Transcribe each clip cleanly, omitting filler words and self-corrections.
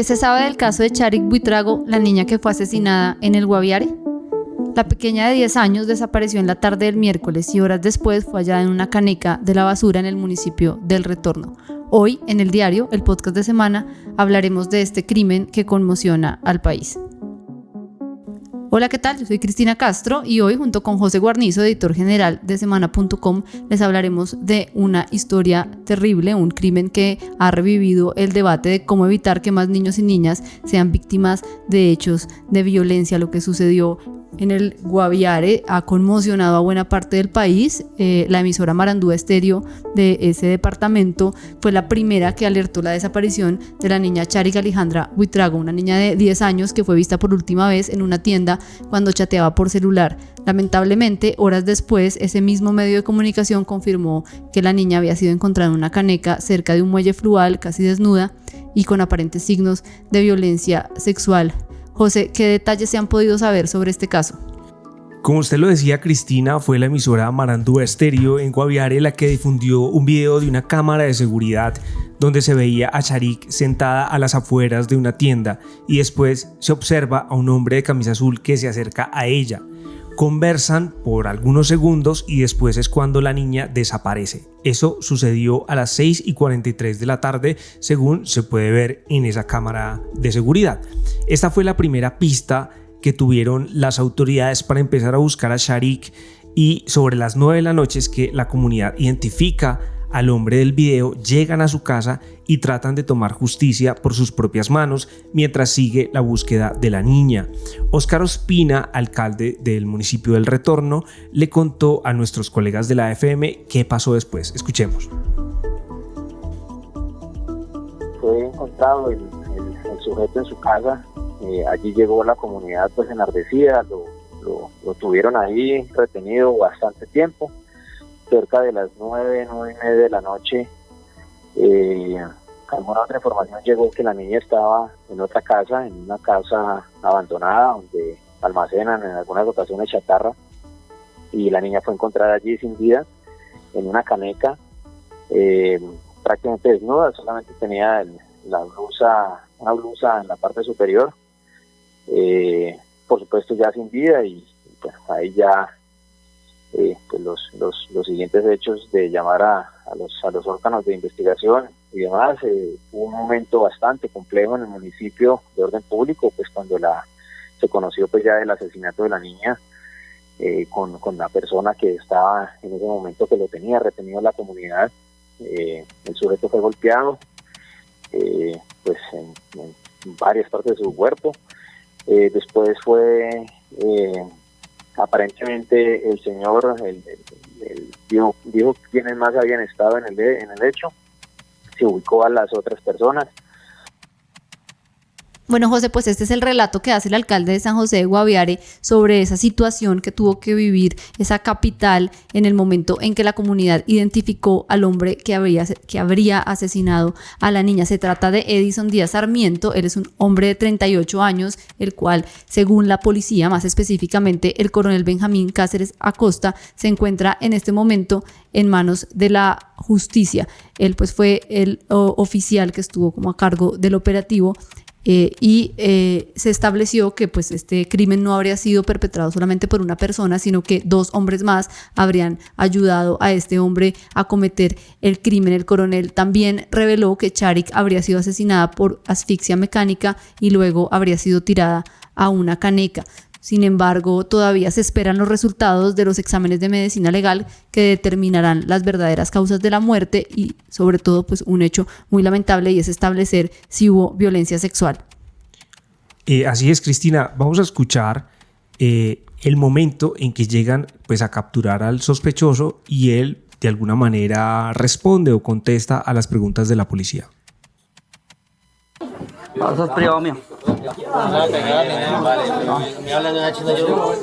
¿Qué se sabe del caso de Charik Buitrago, la niña que fue asesinada en el Guaviare? La pequeña de 10 años desapareció en la tarde del miércoles y horas después fue hallada en una caneca de la basura en el municipio del Retorno. Hoy, en El Diario, el podcast de semana, hablaremos de este crimen que conmociona al país. Hola, ¿qué tal? Yo soy Cristina Castro y hoy, junto con José Guarnizo, editor general de semana.com, les hablaremos de una historia terrible, un crimen que ha revivido el debate de cómo evitar que más niños y niñas sean víctimas de hechos de violencia. Lo que sucedió en el Guaviare ha conmocionado a buena parte del país. La emisora Marandúa Estéreo de ese departamento fue la primera que alertó la desaparición de la niña Charik Alejandra Buitrago, una niña de 10 años que fue vista por última vez en una tienda cuando chateaba por celular. Lamentablemente, horas después, ese mismo medio de comunicación confirmó que la niña había sido encontrada en una caneca cerca de un muelle fluvial, casi desnuda y con aparentes signos de violencia sexual. José, ¿qué detalles se han podido saber sobre este caso? Como usted lo decía, Cristina, fue la emisora Marandúa Estéreo en Guaviare la que difundió un video de una cámara de seguridad donde se veía a Charik sentada a las afueras de una tienda y después se observa a un hombre de camisa azul que se acerca a ella. Conversan por algunos segundos y después es cuando la niña desaparece. Eso sucedió a las 6:43 de la tarde, según se puede ver en esa cámara de seguridad. Esta fue la primera pista que tuvieron las autoridades para empezar a buscar a Charik, y sobre las 9 de la noche es que la comunidad identifica al hombre del video, llegan a su casa y tratan de tomar justicia por sus propias manos mientras sigue la búsqueda de la niña. Óscar Ospina, alcalde del municipio del Retorno, le contó a nuestros colegas de la FM qué pasó después. Escuchemos. Fue encontrado el sujeto en su casa. Allí llegó la comunidad pues enardecida, lo tuvieron ahí retenido bastante tiempo. Cerca de las 9:30 de la noche, alguna otra información llegó que la niña estaba en otra casa, en una casa abandonada donde almacenan en algunas ocasiones chatarra, y la niña fue encontrada allí sin vida, en una caneca, prácticamente desnuda, solamente tenía una blusa en la parte superior, por supuesto ya sin vida, y pues ahí ya pues los siguientes hechos de llamar a los órganos de investigación y demás. Hubo un momento bastante complejo en el municipio de orden público, pues cuando se conoció pues ya el asesinato de la niña, con la persona que estaba en ese momento que lo tenía retenido en la comunidad. El sujeto fue golpeado pues en varias partes de su cuerpo. Después fue aparentemente el señor dijo quiénes más habían estado en el hecho, se ubicó a las otras personas. Bueno, José, pues este es el relato que hace el alcalde de San José de Guaviare sobre esa situación que tuvo que vivir esa capital en el momento en que la comunidad identificó al hombre que habría asesinado a la niña. Se trata de Edison Díaz Sarmiento. Él es un hombre de 38 años, el cual, según la policía, más específicamente el coronel Benjamín Cáceres Acosta, se encuentra en este momento en manos de la justicia. Él pues fue el oficial que estuvo como a cargo del operativo. Se estableció que pues este crimen no habría sido perpetrado solamente por una persona, sino que 2 hombres más habrían ayudado a este hombre a cometer el crimen. El coronel también reveló que Charik habría sido asesinada por asfixia mecánica y luego habría sido tirada a una caneca. Sin embargo, todavía se esperan los resultados de los exámenes de medicina legal que determinarán las verdaderas causas de la muerte y, sobre todo, pues un hecho muy lamentable, y es establecer si hubo violencia sexual. Así es, Cristina. Vamos a escuchar el momento en que llegan pues a capturar al sospechoso y él de alguna manera responde o contesta a las preguntas de la policía. Eso es privado mío. Me hablan de una china yo.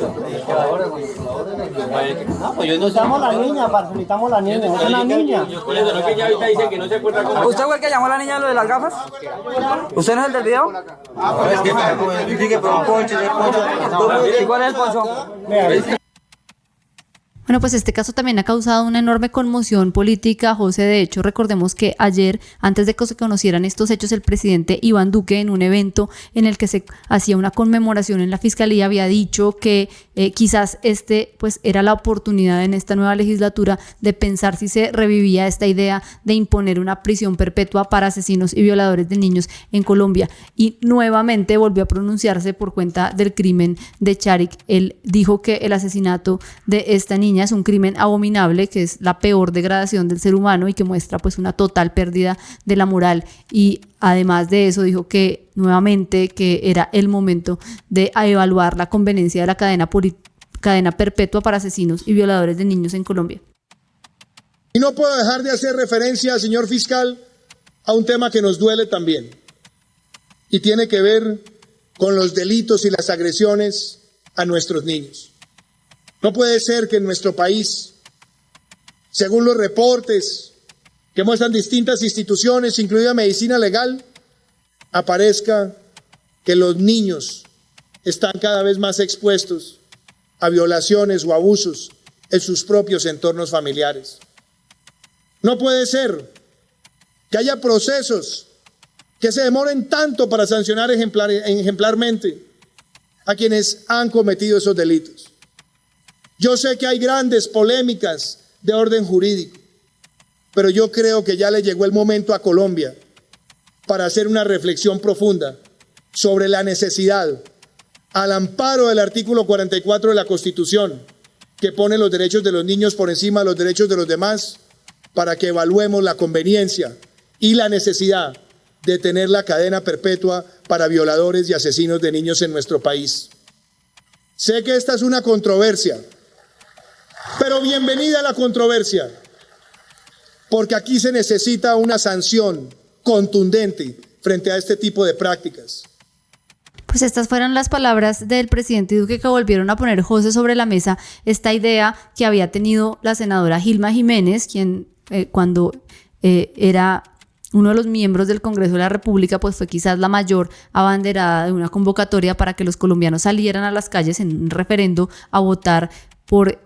No, pues yo no necesitamos la niña, parce, necesitamos la niña, es una niña. ¿Usted fue el que llamó a la niña lo de las gafas? ¿Usted no es el del video? ¿Y cuál es el poncho? Bueno, pues este caso también ha causado una enorme conmoción política, José. De hecho, recordemos que ayer, antes de que se conocieran estos hechos, el presidente Iván Duque, en un evento en el que se hacía una conmemoración en la Fiscalía, había dicho que quizás pues era la oportunidad en esta nueva legislatura de pensar si se revivía esta idea de imponer una prisión perpetua para asesinos y violadores de niños en Colombia. Y nuevamente volvió a pronunciarse por cuenta del crimen de Charik. Él dijo que el asesinato de esta niña es un crimen abominable, que es la peor degradación del ser humano y que muestra pues una total pérdida de la moral. Y además de eso dijo que nuevamente que era el momento de evaluar la conveniencia de la cadena perpetua para asesinos y violadores de niños en Colombia. Y no puedo dejar de hacer referencia, señor fiscal, a un tema que nos duele también y tiene que ver con los delitos y las agresiones a nuestros niños. No puede ser que en nuestro país, según los reportes que muestran distintas instituciones, incluida Medicina Legal, aparezca que los niños están cada vez más expuestos a violaciones o abusos en sus propios entornos familiares. No puede ser que haya procesos que se demoren tanto para sancionar ejemplarmente a quienes han cometido esos delitos. Yo sé que hay grandes polémicas de orden jurídico, pero yo creo que ya le llegó el momento a Colombia para hacer una reflexión profunda sobre la necesidad, al amparo del artículo 44 de la Constitución, que pone los derechos de los niños por encima de los derechos de los demás, para que evaluemos la conveniencia y la necesidad de tener la cadena perpetua para violadores y asesinos de niños en nuestro país. Sé que esta es una controversia, pero bienvenida a la controversia, porque aquí se necesita una sanción contundente frente a este tipo de prácticas. Pues estas fueron las palabras del presidente Duque, que volvieron a poner, José, sobre la mesa esta idea que había tenido la senadora Gilma Jiménez, quien cuando era uno de los miembros del Congreso de la República, pues fue quizás la mayor abanderada de una convocatoria para que los colombianos salieran a las calles en un referendo a votar por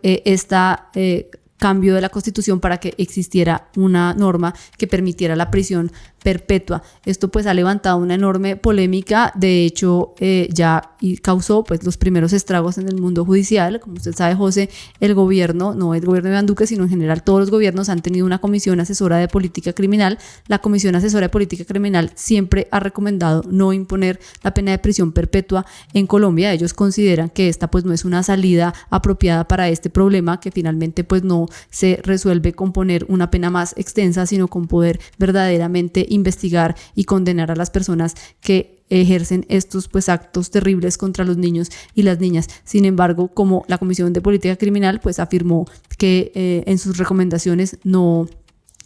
cambio de la Constitución para que existiera una norma que permitiera la prisión perpetua. Esto pues ha levantado una enorme polémica. De hecho, ya causó pues los primeros estragos en el mundo judicial. Como usted sabe, José, el gobierno, no el gobierno de Iván Duque, sino en general todos los gobiernos han tenido una comisión asesora de política criminal. La Comisión Asesora de Política Criminal siempre ha recomendado no imponer la pena de prisión perpetua en Colombia. Ellos consideran que esta pues no es una salida apropiada para este problema, que finalmente pues no se resuelve con poner una pena más extensa, sino con poder verdaderamente investigar y condenar a las personas que ejercen estos pues actos terribles contra los niños y las niñas. Sin embargo, como la Comisión de Política Criminal pues afirmó que en sus recomendaciones no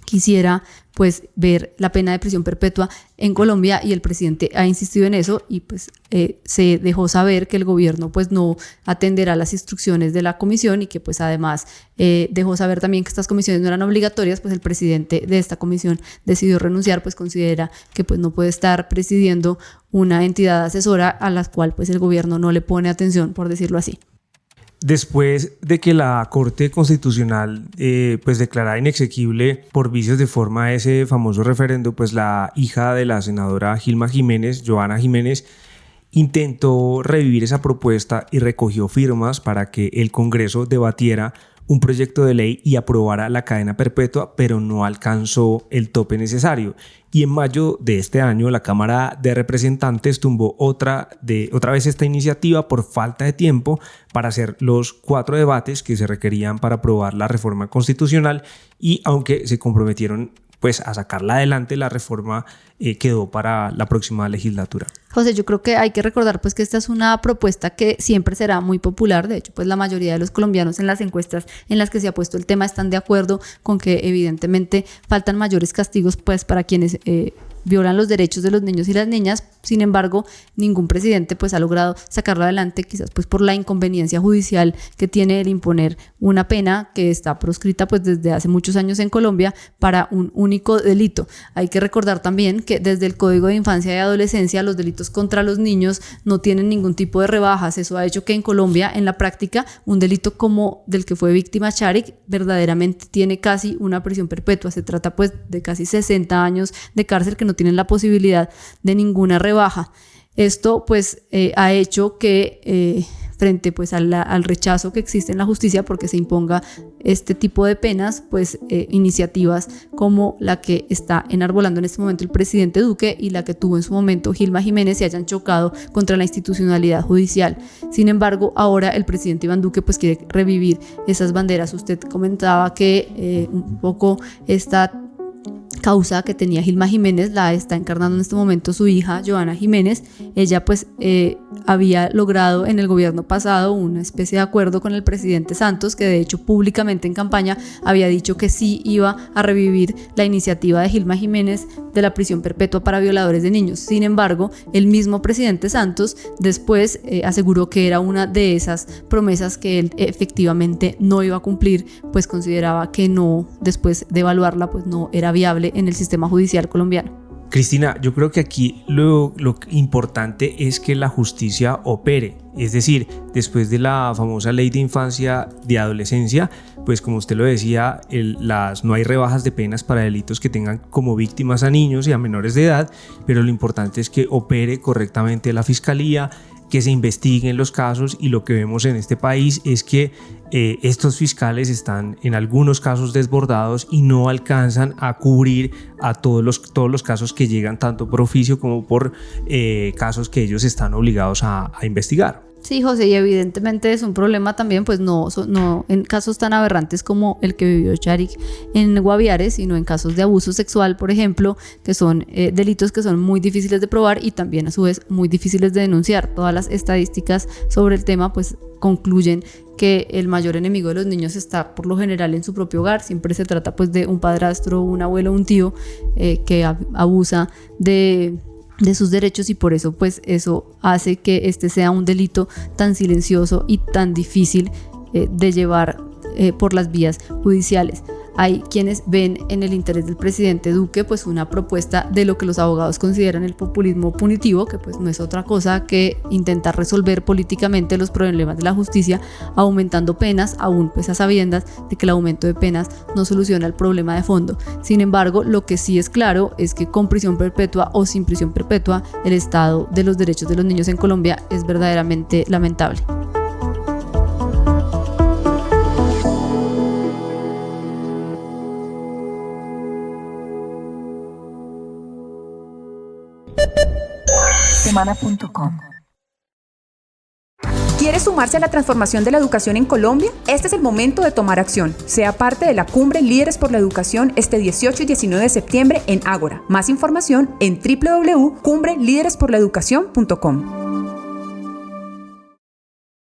quisiera pues ver la pena de prisión perpetua en Colombia, y el presidente ha insistido en eso, y pues se dejó saber que el gobierno pues no atenderá las instrucciones de la comisión, y que pues además dejó saber también que estas comisiones no eran obligatorias. Pues el presidente de esta comisión decidió renunciar, pues considera que pues no puede estar presidiendo una entidad asesora a la cual pues el gobierno no le pone atención, por decirlo así. Después de que la Corte Constitucional pues declarara inexequible por vicios de forma ese famoso referendo, pues la hija de la senadora Gilma Jiménez, Johanna Jiménez, intentó revivir esa propuesta y recogió firmas para que el Congreso debatiera un proyecto de ley y aprobara la cadena perpetua, pero no alcanzó el tope necesario. Y en mayo de este año, la Cámara de Representantes tumbó otra vez esta iniciativa por falta de tiempo para hacer los 4 debates que se requerían para aprobar la reforma constitucional, y aunque se comprometieron pues a sacarla adelante, la reforma quedó para la próxima legislatura. José, yo creo que hay que recordar pues que esta es una propuesta que siempre será muy popular. De hecho, pues la mayoría de los colombianos en las encuestas en las que se ha puesto el tema están de acuerdo con que evidentemente faltan mayores castigos pues para quienes violan los derechos de los niños y las niñas. Sin embargo, ningún presidente pues ha logrado sacarlo adelante, quizás pues por la inconveniencia judicial que tiene el imponer una pena que está proscrita pues desde hace muchos años en Colombia para un único delito. Hay que recordar también que desde el Código de Infancia y Adolescencia los delitos contra los niños no tienen ningún tipo de rebajas. Eso ha hecho que en Colombia, en la práctica, un delito como del que fue víctima Sharik verdaderamente tiene casi una prisión perpetua. Se trata pues de casi 60 años de cárcel que no tienen la posibilidad de ninguna rebaja. Esto pues ha hecho que frente pues al rechazo que existe en la justicia porque se imponga este tipo de penas, pues iniciativas como la que está enarbolando en este momento el presidente Duque y la que tuvo en su momento Gilma Jiménez se hayan chocado contra la institucionalidad judicial. Sin embargo, ahora el presidente Iván Duque pues quiere revivir esas banderas. Usted comentaba que un poco esta causa que tenía Gilma Jiménez la está encarnando en este momento su hija Joana Jiménez. Ella pues había logrado en el gobierno pasado una especie de acuerdo con el presidente Santos, que de hecho públicamente en campaña había dicho que sí iba a revivir la iniciativa de Gilma Jiménez de la prisión perpetua para violadores de niños. Sin embargo, el mismo presidente Santos después aseguró que era una de esas promesas que él efectivamente no iba a cumplir, pues consideraba que no, después de evaluarla, pues no era viable en el sistema judicial colombiano. Cristina, yo creo que aquí lo importante es que la justicia opere, es decir, después de la famosa ley de infancia y adolescencia, pues como usted lo decía, no hay rebajas de penas para delitos que tengan como víctimas a niños y a menores de edad, pero lo importante es que opere correctamente la fiscalía, que se investiguen los casos, y lo que vemos en este país es que estos fiscales están en algunos casos desbordados y no alcanzan a cubrir a todos los casos que llegan, tanto por oficio como por casos que ellos están obligados a investigar. Sí, José, y evidentemente es un problema también, pues no en casos tan aberrantes como el que vivió Sharik en Guaviare, sino en casos de abuso sexual, por ejemplo, que son delitos que son muy difíciles de probar y también a su vez muy difíciles de denunciar. Todas las estadísticas sobre el tema pues concluyen que el mayor enemigo de los niños está por lo general en su propio hogar. Siempre se trata pues de un padrastro, un abuelo, un tío que abusa de sus derechos, y por eso pues eso hace que este sea un delito tan silencioso y tan difícil de llevar por las vías judiciales. Hay quienes ven en el interés del presidente Duque pues una propuesta de lo que los abogados consideran el populismo punitivo, que pues no es otra cosa que intentar resolver políticamente los problemas de la justicia aumentando penas, aún pues a sabiendas de que el aumento de penas no soluciona el problema de fondo. Sin embargo, lo que sí es claro es que con prisión perpetua o sin prisión perpetua, el estado de los derechos de los niños en Colombia es verdaderamente lamentable. Semana.com. ¿Quiere sumarse a la transformación de la educación en Colombia? Este es el momento de tomar acción. Sea parte de la Cumbre Líderes por la Educación este 18 y 19 de septiembre en Ágora. Más información en www.cumbrelideresporlaeducacion.com.